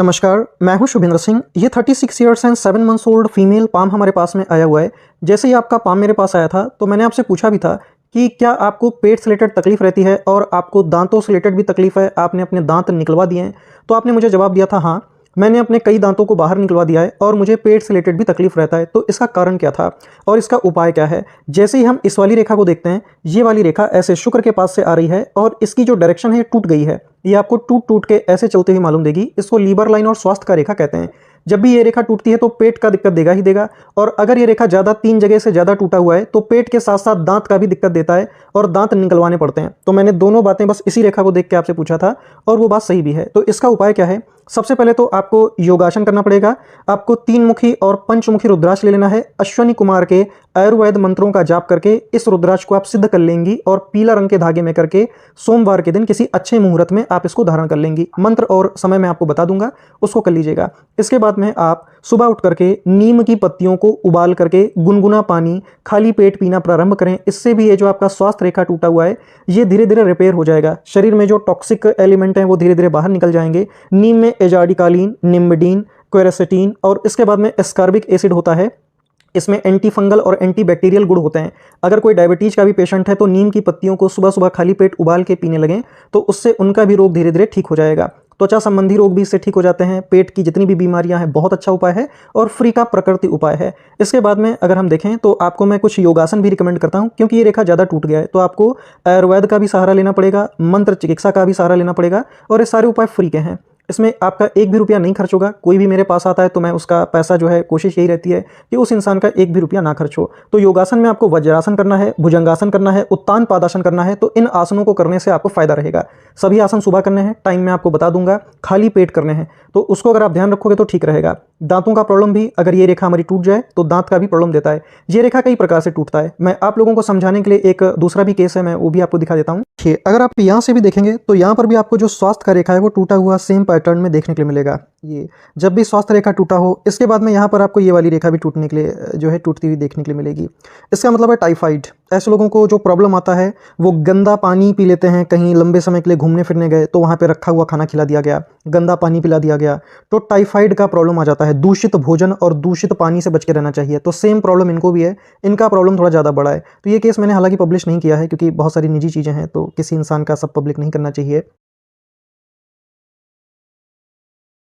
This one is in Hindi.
नमस्कार, मैं हूं शुभेंद्र सिंह। ये 36 years and 7 months old female palm हमारे पास में आया हुआ है। जैसे ही आपका पाम मेरे पास आया था तो मैंने आपसे पूछा भी था कि क्या आपको पेट से रिलेटेड तकलीफ रहती है और आपको दांतों से रिलेटेड भी तकलीफ है, आपने अपने दांत निकलवा दिए हैं। तो आपने मुझे जवाब दिया था हाँ, मैंने अपने कई दांतों को बाहर निकलवा दिया है और मुझे पेट से रिलेटेड भी तकलीफ रहता है। तो इसका कारण क्या था और इसका उपाय क्या है। जैसे ही हम इस वाली रेखा को देखते हैं, ये वाली रेखा ऐसे शुक्र के पास से आ रही है और इसकी जो डायरेक्शन है टूट गई है। ये आपको टूट टूट के ऐसे चलते हुए मालूम देगी। इसको लीवर लाइन और स्वास्थ्य का रेखा कहते हैं। जब भी ये रेखा टूटती है तो पेट का दिक्कत देगा ही देगा। और अगर ये रेखा ज़्यादा 3 जगह से ज़्यादा टूटा हुआ है तो पेट के साथ साथ दांत का भी दिक्कत देता है और दांत निकलवाने पड़ते हैं। तो मैंने दोनों बातें बस इसी रेखा को देख के आपसे पूछा था और वो बात सही भी है। तो इसका उपाय क्या है। सबसे पहले तो आपको योगासन करना पड़ेगा। आपको 3 मुखी और पंचमुखी रुद्राक्ष ले लेना है। अश्वनी कुमार के आयुर्वेद मंत्रों का जाप करके इस रुद्राक्ष को आप सिद्ध कर लेंगी और पीला रंग के धागे में करके सोमवार के दिन किसी अच्छे मुहूर्त में आप इसको धारण कर लेंगी। मंत्र और समय मैं आपको बता दूंगा, उसको कर लीजिएगा। इसके बाद में आप सुबह उठ करके नीम की पत्तियों को उबाल करके गुनगुना पानी खाली पेट पीना प्रारंभ करें। इससे भी ये जो आपका स्वास्थ्य रेखा टूटा हुआ है ये धीरे धीरे रिपेयर हो जाएगा। शरीर में जो टॉक्सिक एलिमेंट हैं वो धीरे धीरे बाहर निकल जाएंगे। नीम में एजाडिकालीन, निम्बडीन, क्वेरेसेटीन और इसके बाद में एस्कॉर्बिक एसिड होता है। इसमें एंटी फंगल और एंटी बैक्टीरियल गुण होते हैं। अगर कोई डायबिटीज का भी पेशेंट है तो नीम की पत्तियों को सुबह सुबह खाली पेट उबाल के पीने लगें तो उससे उनका भी रोग धीरे धीरे ठीक हो जाएगा। त्वचा संबंधी रोग भी इससे ठीक हो जाते हैं। पेट की जितनी भी बीमारियां हैं बहुत अच्छा उपाय है और फ्री का प्रकृति उपाय है। इसके बाद में अगर हम देखें तो आपको मैं कुछ योगासन भी रिकमेंड करता हूं क्योंकि ये रेखा ज़्यादा टूट गया है। तो आपको आयुर्वेद का भी सहारा लेना पड़ेगा, मंत्र चिकित्सा का भी सहारा लेना पड़ेगा और ये सारे उपाय फ्री के हैं। इसमें आपका एक भी रुपया नहीं खर्च होगा। कोई भी मेरे पास आता है तो मैं उसका पैसा जो है कोशिश यही रहती है कि उस इंसान का एक भी रुपया ना खर्च हो। तो योगासन में आपको वज्रासन करना है, भुजंगासन करना है, उत्तान पादासन करना है। तो इन आसनों को करने से आपको फायदा रहेगा। सभी आसन सुबह करने हैं, टाइम मैं आपको बता दूंगा, खाली पेट करने हैं। तो उसको अगर आप ध्यान रखोगे तो ठीक रहेगा। दांतों का प्रॉब्लम भी अगर ये रेखा हमारी टूट जाए तो दांत का भी प्रॉब्लम देता है। ये रेखा कई प्रकार से टूटता है। मैं आप लोगों को समझाने के लिए एक दूसरा भी केस है, मैं वो भी आपको दिखा देता हूँ। अगर आप यहाँ से भी देखेंगे तो यहाँ पर भी आपको जो स्वास्थ्य का रेखा है वो टूटा हुआ सेम पैटर्न में देखने के लिए मिलेगा। ये जब भी स्वास्थ्य रेखा टूटा हो, इसके बाद में यहाँ पर आपको ये वाली रेखा भी टूटने के लिए जो है टूटती हुई देखने के लिए मिलेगी। इसका मतलब है टाइफाइड। ऐसे लोगों को जो प्रॉब्लम आता है वो गंदा पानी पी लेते हैं, कहीं लंबे समय के लिए घूमने फिरने गए तो वहाँ पे रखा हुआ खाना खिला दिया गया, गंदा पानी पिला दिया गया तो टाइफाइड का प्रॉब्लम आ जाता है। दूषित भोजन और दूषित पानी से बच के रहना चाहिए। तो सेम प्रॉब्लम इनको भी है, इनका प्रॉब्लम थोड़ा ज़्यादा बड़ा है। तो ये केस मैंने हालांकि पब्लिश नहीं किया है क्योंकि बहुत सारी निजी चीज़ें हैं तो किसी इंसान का सब पब्लिक नहीं करना चाहिए।